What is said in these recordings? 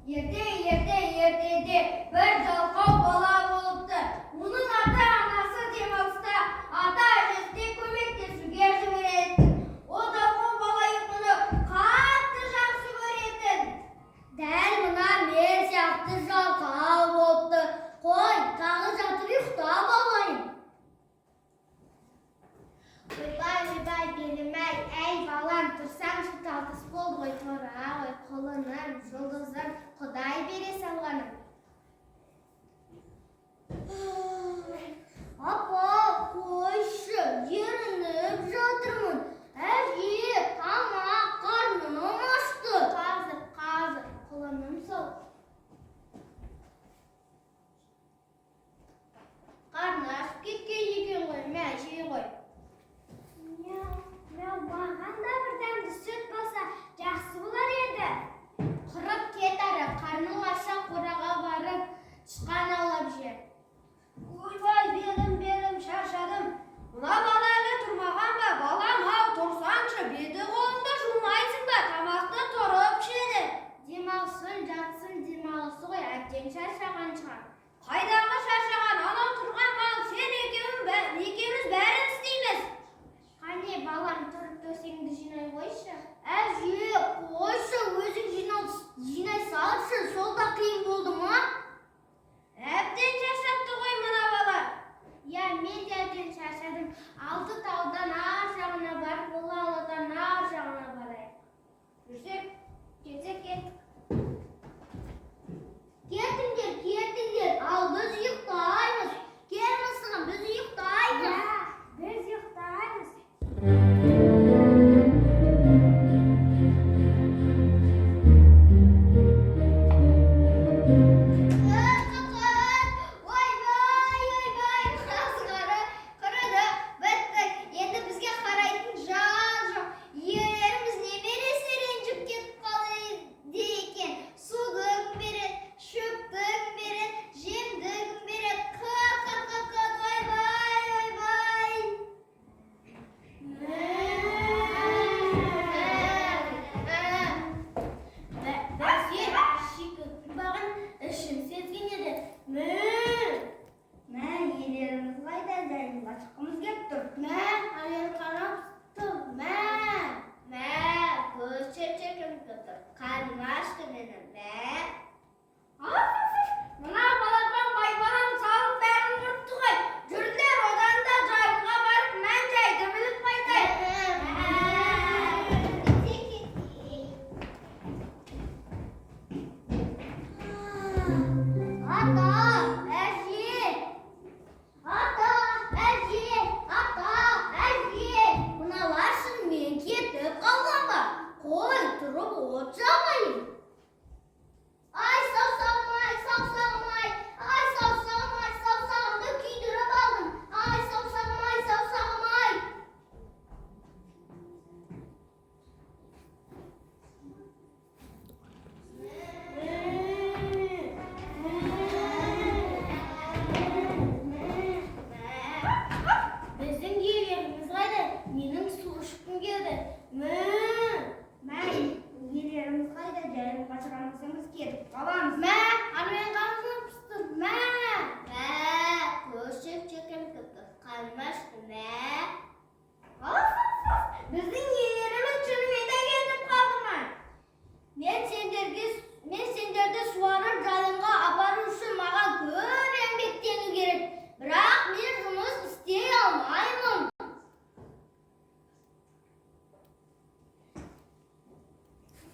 Ертеде bir жалқау бала болыпты. Оның ата-анасы демалыста, ата-әжесіне көмектесуге жіберетін. Ол жалқау бала ұйқыны қатты жақсы көретін. Дәл мына мен сияқты жалқау болыпты. Қой, тағы жатып ұйықтап алайын. Ойбай, белім-ай, әй балам, тұрсаңшы талтыс болды ғой, тұра ғой, қолының, жұлдызын Құдай бере салғаным. Апа, қойшы, ерініп жатырмын. Әже, тамақ, қарным ашты. Қазір, қолыным сол. Қарны ашып кеткен екен ғой, мә, жей ғой. Маған да бір дәмді сүт болса, жақсы болар еді. Құрып кет әрі, қарның ашса қораға барып, тышқан аулап жер. Ойбай, белім, шаршадым. Мына бала әлі тұрмаған ба? Балам, ау, тұрсаңшы, беті қолыңды жумайсың ба? Тамақты тұрып жеді. Демалсын, жатсын, демалысы ғой, әбден шаршаған шығар. Қайдағы шаршаған, анау тұрған мал, сен екеуміз бәрін істейміз. Қане, балам, тұрып төсеңді жинай қойшы. Әже, қойшы, өзің жинай салшы, сол да қиын болды ма? Әбден шаршапты ғой мына бала. Я, мен де әбден шаршадым. Алты таудан ар жағына бар, бұл ауладан ар жағына барайық. Жүрсек, кетсек кеттік. Кетіңдер, ал біз ұйықтаймыз. Кел мысығым, біз ұйықтаймыз. Біз ұйықтаймыз.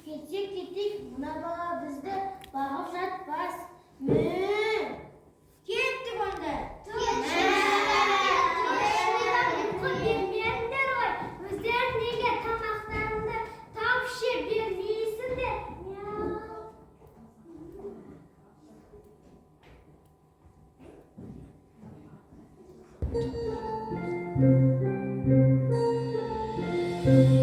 Кетсек, мына бала бізді бағып жатпас. Кеттік онда. Бермеңдер ғой. Өздер неге тамақтарыңды тапшы бермейсіңдер? Мяу.